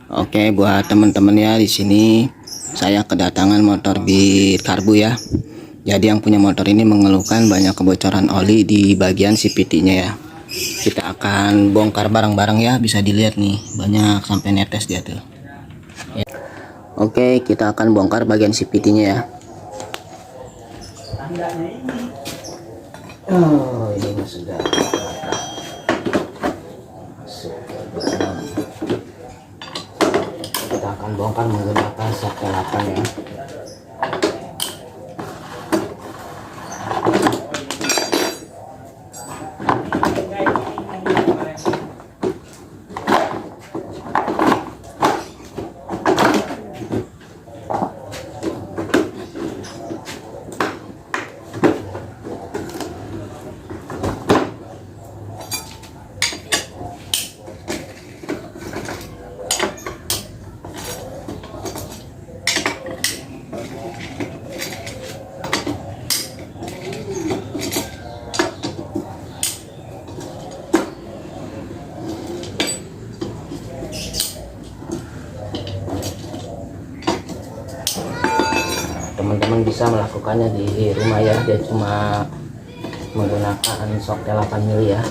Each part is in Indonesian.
Oke, buat teman-teman ya, di sini saya kedatangan motor Beat Karbu ya. Jadi yang punya motor ini mengeluhkan banyak kebocoran oli di bagian CVT-nya ya. Kita akan bongkar bareng-bareng ya, bisa dilihat nih, banyak sampai netes dia tuh. Ya. Oke, kita akan bongkar bagian CVT-nya ya. Oh, ini sudah masuk ke dalam. Kita akan bongkar menggunakan sakelapan ya. Teman-teman bisa melakukannya di rumah ya, dia cuma menggunakan soket 8 mili ya.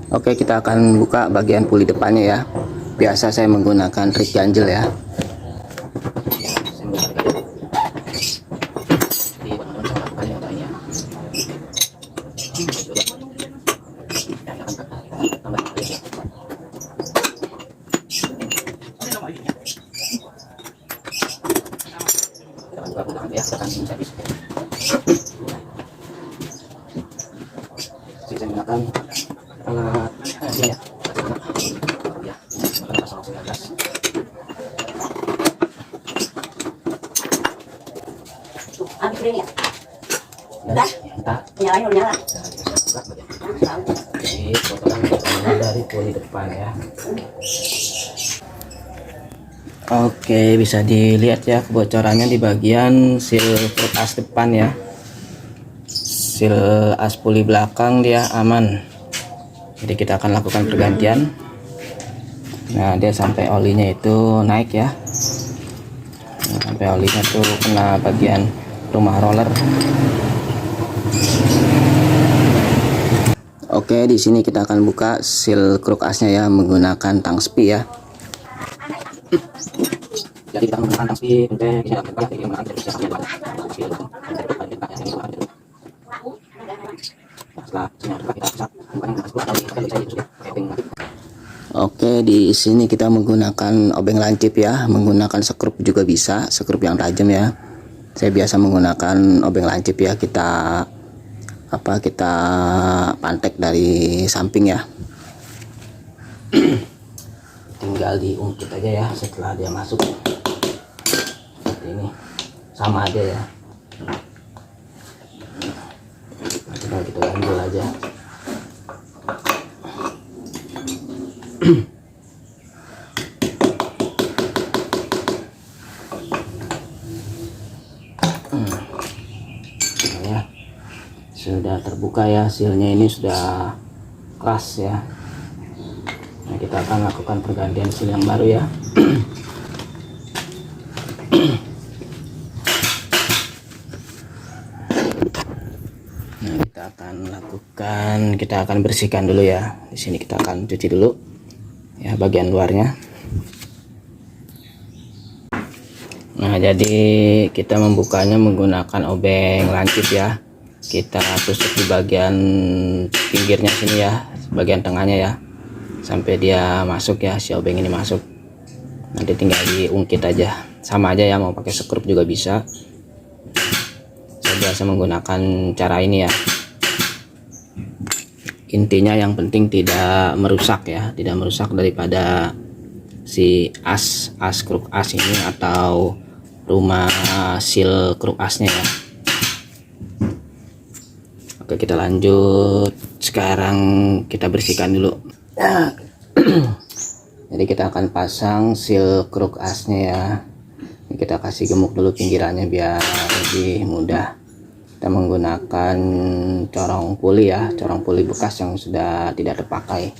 Oke, kita akan buka bagian puli depannya ya. Biasa saya menggunakan trik ganjel ya. Saya menggunakan alat ya. Habis ini ya? Udah? Nyalain udah nyala. Jadi potongan dari puli depan ya. Oke, bisa dilihat ya kebocorannya di bagian seal as depan ya. Seal as puli belakang dia aman. Jadi kita akan lakukan pergantian. Nah, dia sampai olinya itu naik ya. Nah, sampai olinya tuh kena bagian rumah roller. Oke, di sini kita akan buka seal kruk asnya ya menggunakan tang spi ya. Jadi kita menggunakan tang spi untuk Oke, di sini kita menggunakan obeng lancip ya, menggunakan sekrup juga bisa, sekrup yang tajam ya. Saya biasa menggunakan obeng lancip ya, kita pantek dari samping ya. Tinggal diungkit aja ya setelah dia masuk. Seperti ini. Sama aja ya. Tinggal kita ganjel aja. Ya, sudah terbuka ya, sealnya ini sudah keras ya. Nah, kita akan lakukan pergantian seal yang baru ya. Nah, kita akan bersihkan dulu ya. Di sini kita akan cuci dulu ya bagian luarnya. Nah, jadi kita membukanya menggunakan obeng lancip ya. kita tusuk di bagian pinggirnya sini ya, bagian tengahnya ya, sampai dia masuk ya, si obeng ini masuk. Nanti tinggal diungkit aja, sama aja ya, mau pakai sekrup juga bisa. Saya biasa menggunakan cara ini ya. Intinya yang penting tidak merusak ya, tidak merusak daripada si as kruk as ini atau rumah seal kruk asnya ya. Oke, kita lanjut. Sekarang kita bersihkan dulu. Jadi kita akan pasang seal kruk asnya ya. Ini kita kasih gemuk dulu pinggirannya biar lebih mudah. Kita menggunakan corong puli ya, corong puli bekas yang sudah tidak terpakai.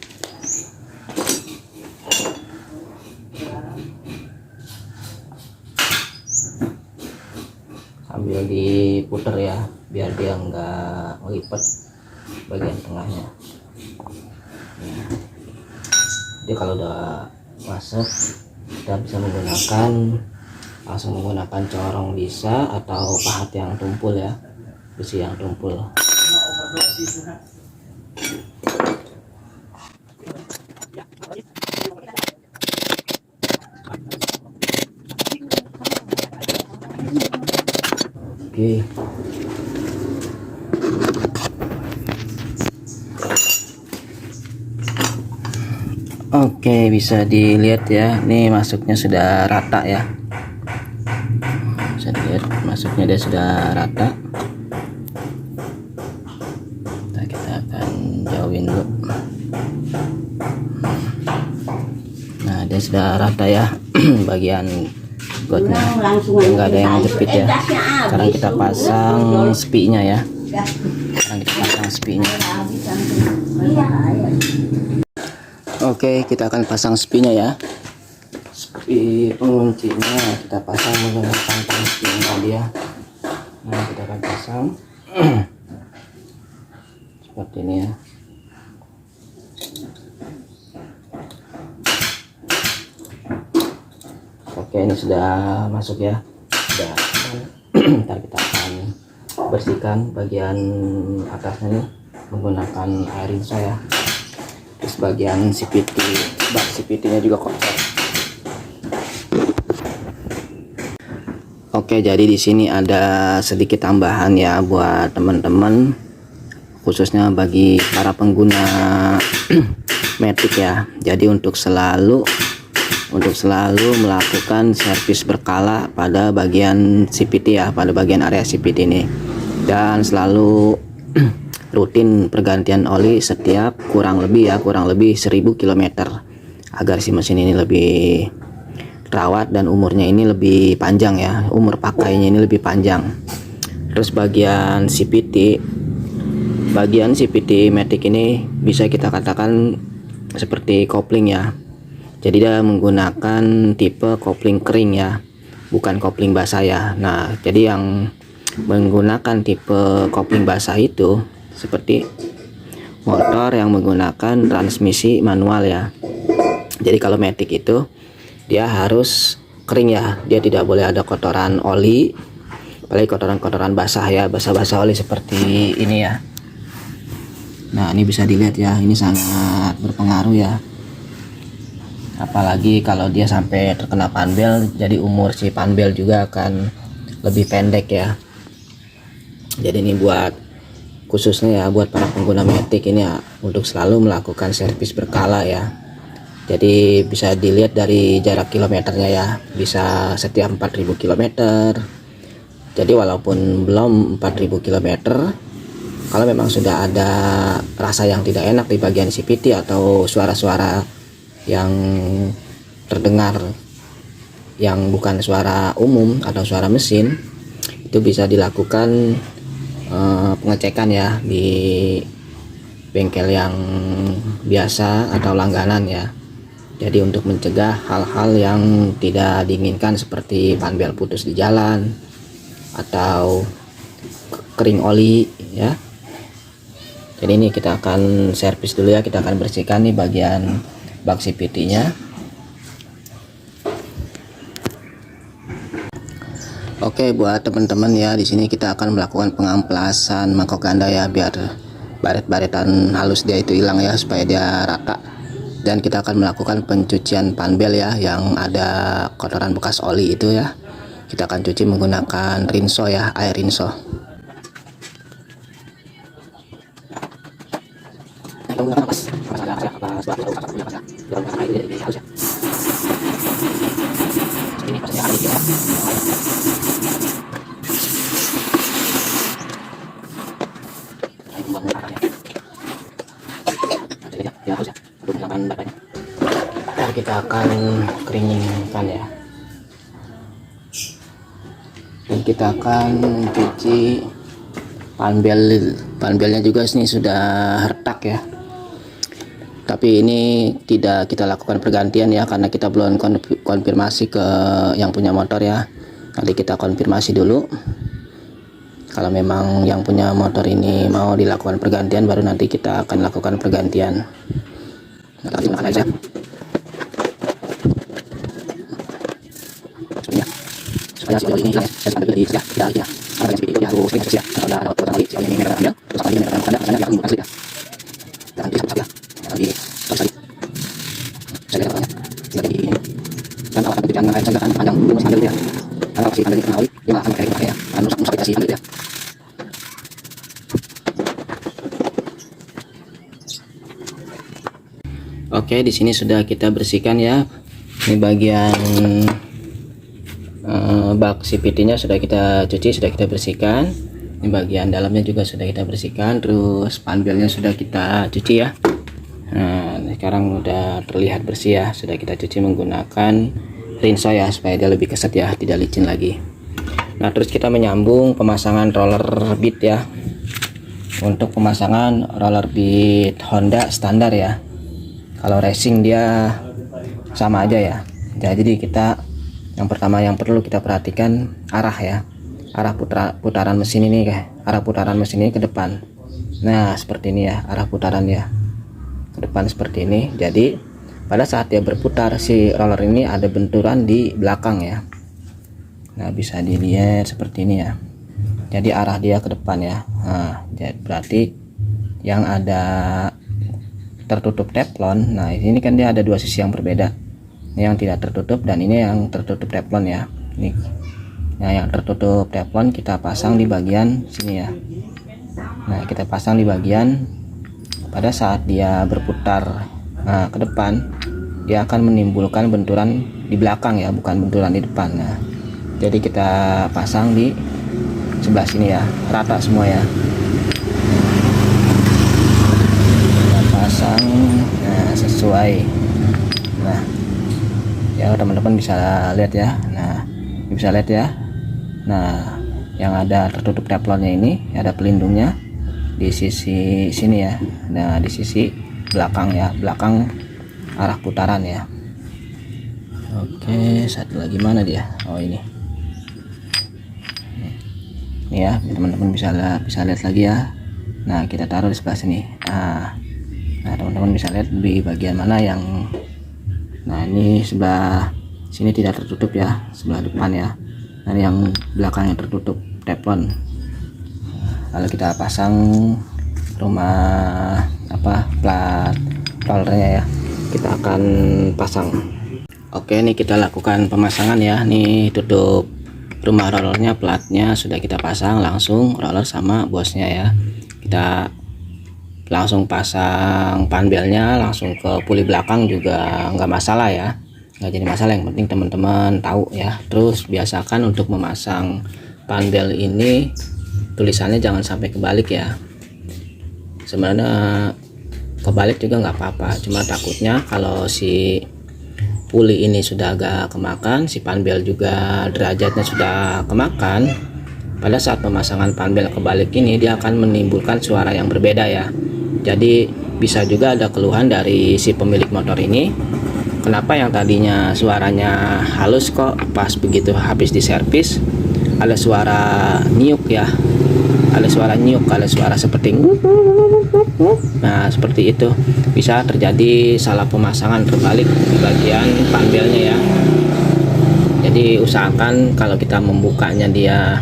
Sambil diputer ya, biar dia enggak melipet bagian tengahnya. Jadi kalau udah masuk, kita bisa langsung menggunakan corong bisa, atau pahat yang tumpul ya, besi yang tumpul. Oke. Oke, bisa dilihat ya, ini masuknya sudah rata ya. Bisa dilihat masuknya dia sudah rata. Nah, kita akan jauhin dulu. Nah, dia sudah rata ya bagian gotnya, nggak ada yang jepit ya. Sekarang kita pasang spinya ya. Oke, kita akan pasang spinya ya. Spi penguncinya kita pasang menggunakan tang spi yang tadi ya. Nah, kita akan pasang seperti ini ya. Oke, ini sudah masuk ya. Sudah. Ntar kita akan bersihkan bagian atasnya nih menggunakan air rinso ya. Terus bagian CPT, bak CPT-nya juga kotor. Oke, jadi di sini ada sedikit tambahan ya buat teman-teman, khususnya bagi para pengguna Matic ya. Jadi untuk selalu melakukan servis berkala pada bagian CPT ya, pada bagian area CPT ini, dan selalu rutin pergantian oli setiap kurang lebih 1000 km agar si mesin ini lebih terawat dan umurnya ini lebih panjang ya, umur pakainya ini lebih panjang. Terus bagian CPT Matic ini bisa kita katakan seperti kopling ya. Jadi dia menggunakan tipe kopling kering ya, bukan kopling basah ya. Nah, jadi yang menggunakan tipe kopling basah itu seperti motor yang menggunakan transmisi manual ya. Jadi kalau Matic itu dia harus kering ya, dia tidak boleh ada kotoran oli, apalagi kotoran basah ya, basah oli seperti ini ya. Nah, ini bisa dilihat ya, ini sangat berpengaruh ya, apalagi kalau dia sampai terkena panbel, jadi umur si panbel juga akan lebih pendek ya. Jadi ini buat khususnya ya buat para pengguna Matic ini ya, untuk selalu melakukan servis berkala ya. Jadi bisa dilihat dari jarak kilometernya ya, bisa setiap 4000 km. Jadi walaupun belum 4000 km, kalau memang sudah ada rasa yang tidak enak di bagian CPT atau suara-suara yang terdengar yang bukan suara umum atau suara mesin, itu bisa dilakukan pengecekan ya di bengkel yang biasa atau langganan ya. Jadi untuk mencegah hal-hal yang tidak diinginkan seperti panbel putus di jalan atau kering oli ya. Jadi ini kita akan servis dulu ya, kita akan bersihkan nih bagian bak CPT-nya. Oke, buat teman-teman ya, di sini kita akan melakukan pengamplasan mangkok ganda ya, biar baret-baretan halus dia itu hilang ya, supaya dia rata. Dan kita akan melakukan pencucian panbel ya, yang ada kotoran bekas oli itu ya. Kita akan cuci menggunakan rinso ya, air rinso. Kita akan keringkan ya, dan kita akan cuci panbelnya juga. Ini sudah retak ya, tapi ini tidak kita lakukan pergantian ya, karena kita belum konfirmasi ke yang punya motor ya. Nanti kita konfirmasi dulu, kalau memang yang punya motor ini mau dilakukan pergantian, baru nanti kita akan lakukan pergantian. Aja. Supaya si ini ya, saya sampai beli ya, ya, ada seperti itu ya, terus ya, ada orang lain yang mereka ambil, terus kali mereka ambil, karena yang bukan asli ya, dan bisa ya, tapi terus tadi, saya lihat banyak, jadi kan awal pencucian air sangat panjang, belum masih ambil ya, karena masih ambil kenali, dia akan pakai ya, kan rusak kasih ambil ya. Oke, di sini sudah kita bersihkan ya, ini bagian bak CVT nya sudah kita cuci, sudah kita bersihkan. Ini bagian dalamnya juga sudah kita bersihkan, terus panbelnya sudah kita cuci ya. Nah, sekarang udah terlihat bersih ya, sudah kita cuci menggunakan rinso ya, supaya dia lebih keset ya, tidak licin lagi. Nah, terus kita menyambung pemasangan roller bit ya. Untuk pemasangan roller bit Honda standar ya, kalau racing dia sama aja ya. Jadi kita yang pertama yang perlu kita perhatikan arah ya, arah putaran mesin ini arah putaran mesin ini ke depan. Nah, seperti ini ya, arah putaran ya ke depan seperti ini. Jadi pada saat dia berputar, si roller ini ada benturan di belakang ya. Nah, bisa dilihat seperti ini ya, jadi arah dia ke depan ya. Nah, jadi berarti yang ada tertutup teflon. Nah, ini kan dia ada dua sisi yang berbeda, ini yang tidak tertutup dan ini yang tertutup teflon ya. Ini, nah, yang tertutup teflon kita pasang di bagian sini ya. Nah, kita pasang di bagian pada saat dia berputar ke depan, dia akan menimbulkan benturan di belakang ya, bukan benturan di depan. Nah, jadi kita pasang di sebelah sini ya, rata semua ya. Kita pasang sesuai. Nah ya, teman-teman bisa lihat ya. Nah, bisa lihat ya. Nah, yang ada tertutup teflonnya ini ada pelindungnya di sisi sini ya. Nah, di sisi belakang ya, belakang arah putaran ya. Oke, satu lagi mana dia? Oh, ini ya, teman-teman bisa lihat lagi ya. Nah, kita taruh di sebelah sini. Nah, teman-teman bisa lihat di bagian mana yang, nah, ini sebelah sini tidak tertutup ya, sebelah depan ya. Nah, yang belakang yang tertutup teflon. Lalu kita pasang plat rollernya ya, kita akan pasang. Oke, ini kita lakukan pemasangan ya. Nih tutup rumah rollernya, platnya sudah kita pasang, langsung roller sama bosnya ya. Kita langsung pasang panbelnya, langsung ke puli belakang juga nggak masalah ya, nggak jadi masalah. Yang penting teman-teman tahu ya. Terus biasakan untuk memasang panbel ini tulisannya jangan sampai kebalik ya. Sebenarnya kebalik juga nggak apa-apa, cuma takutnya kalau si puli ini sudah agak kemakan, si panbel juga derajatnya sudah kemakan, pada saat pemasangan panbel kebalik ini dia akan menimbulkan suara yang berbeda ya. Jadi bisa juga ada keluhan dari si pemilik motor ini, kenapa yang tadinya suaranya halus kok pas begitu habis diservis ada suara niuk ya, ada suara niuk, ada suara seperti nah seperti itu. Bisa terjadi salah pemasangan terbalik di bagian panbelnya ya. Jadi Jadi usahakan kalau kita membukanya dia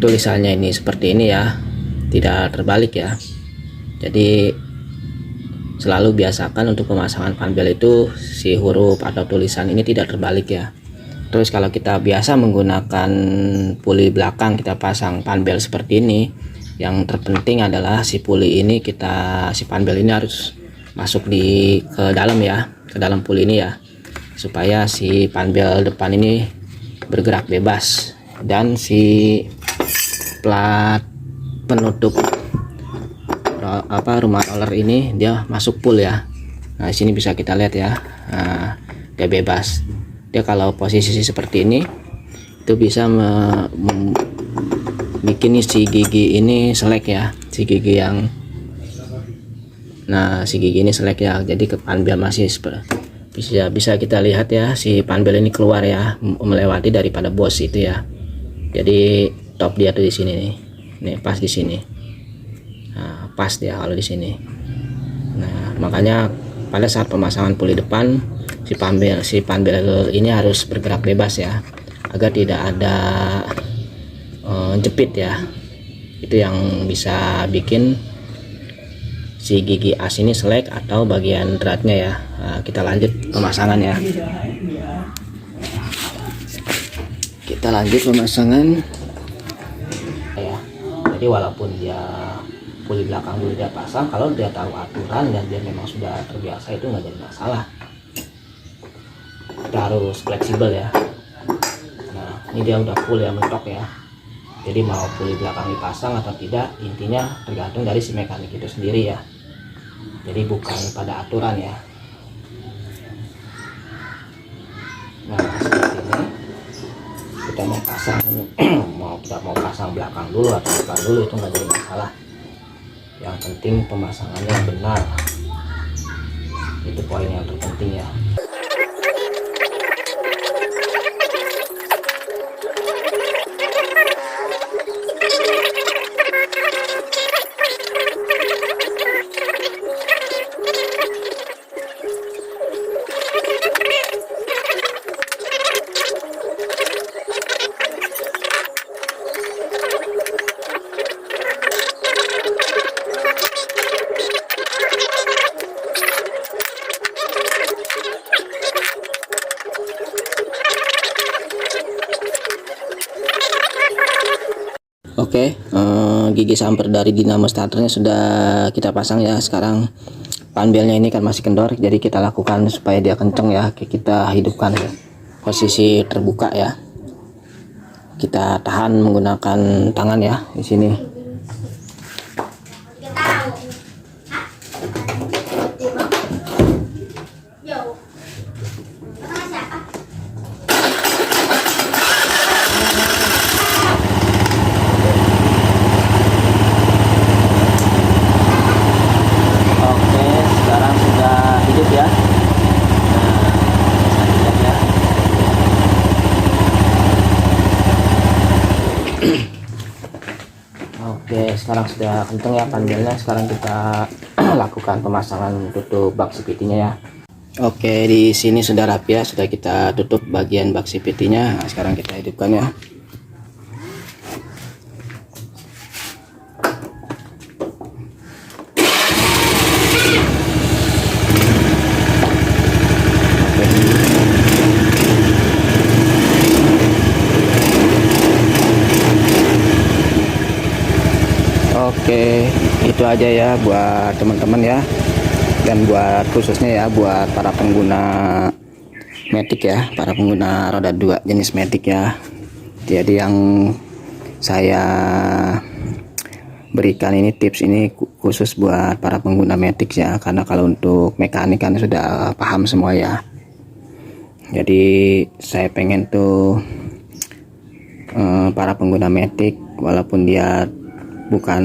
tulisannya ini seperti ini ya, tidak terbalik ya. Jadi selalu biasakan untuk pemasangan panbel itu si huruf atau tulisan ini tidak terbalik ya. Terus kalau kita biasa menggunakan puli belakang kita pasang panbel seperti ini, yang terpenting adalah si puli ini si panbel ini harus masuk ke dalam ya, ke dalam puli ini ya, supaya si panbel depan ini bergerak bebas dan si plat penutup rumah roller ini dia masuk pool ya. Nah, di sini bisa kita lihat ya. Nah, dia bebas. Dia kalau posisi seperti ini itu bisa bikin si gigi ini selek ya. Si gigi ini selek ya. Jadi ke panbel masih bisa kita lihat ya, si panbel ini keluar ya, melewati daripada bos itu ya. Jadi top dia tuh di sini nih. Nih pas di sini. Nah, pas dia kalau di sini. Nah, makanya pada saat pemasangan puli depan si panbel ini harus bergerak bebas ya, agar tidak ada jepit ya. Itu yang bisa bikin si gigi as ini selek atau bagian dratnya ya. Nah, kita lanjut pemasangan ya. Kita lanjut pemasangan ya. Jadi walaupun dia puli belakang dulu dia pasang, kalau dia tahu aturan dan dia memang sudah terbiasa itu nggak jadi masalah. Kita harus fleksibel ya. Nah, ini dia udah full ya, mentok ya. Jadi mau puli belakang dipasang atau tidak, intinya tergantung dari si mekanik itu sendiri ya. Jadi bukan pada aturan ya. Nah, seperti ini kita mau pasang kita mau pasang belakang dulu atau depan dulu itu nggak jadi masalah. Yang penting pemasangannya benar, itu poin yang terpenting ya. Oke, gigi samper dari dinamo starternya sudah kita pasang ya. Sekarang panbelnya ini kan masih kendor, jadi kita lakukan supaya dia kenceng ya. Kita hidupkan posisi terbuka ya. Kita tahan menggunakan tangan ya di sini. Oke, sekarang sudah kenceng ya panbelnya. Sekarang kita lakukan pemasangan tutup bak CVT-nya ya. Oke, di sini sudah rapi ya, sudah kita tutup bagian bak CVT-nya. Nah, sekarang kita hidupkan ya. Oke, itu aja ya buat teman-teman ya, dan buat khususnya ya buat para pengguna Matic ya, para pengguna roda 2 jenis Matic ya. Jadi yang saya berikan ini tips ini khusus buat para pengguna Matic ya, karena kalau untuk mekanik kan sudah paham semua ya. Jadi saya pengen tuh para pengguna Matic walaupun dia bukan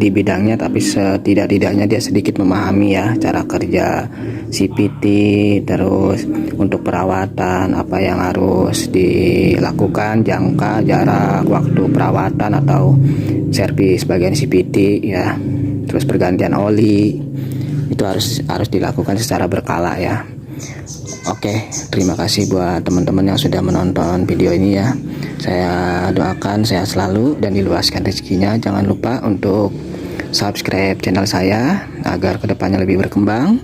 di bidangnya, tapi setidak-tidaknya dia sedikit memahami ya cara kerja CVT, terus untuk perawatan apa yang harus dilakukan, jangka, jarak, waktu perawatan atau servis bagian CVT ya, terus pergantian oli itu harus dilakukan secara berkala ya. Oke, terima kasih buat teman-teman yang sudah menonton video ini ya. Saya doakan sehat selalu dan diluaskan rezekinya. Jangan lupa untuk subscribe channel saya agar kedepannya lebih berkembang.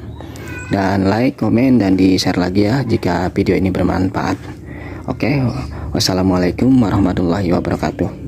Dan like, komen, dan di-share lagi ya jika video ini bermanfaat. Oke, wassalamualaikum warahmatullahi wabarakatuh.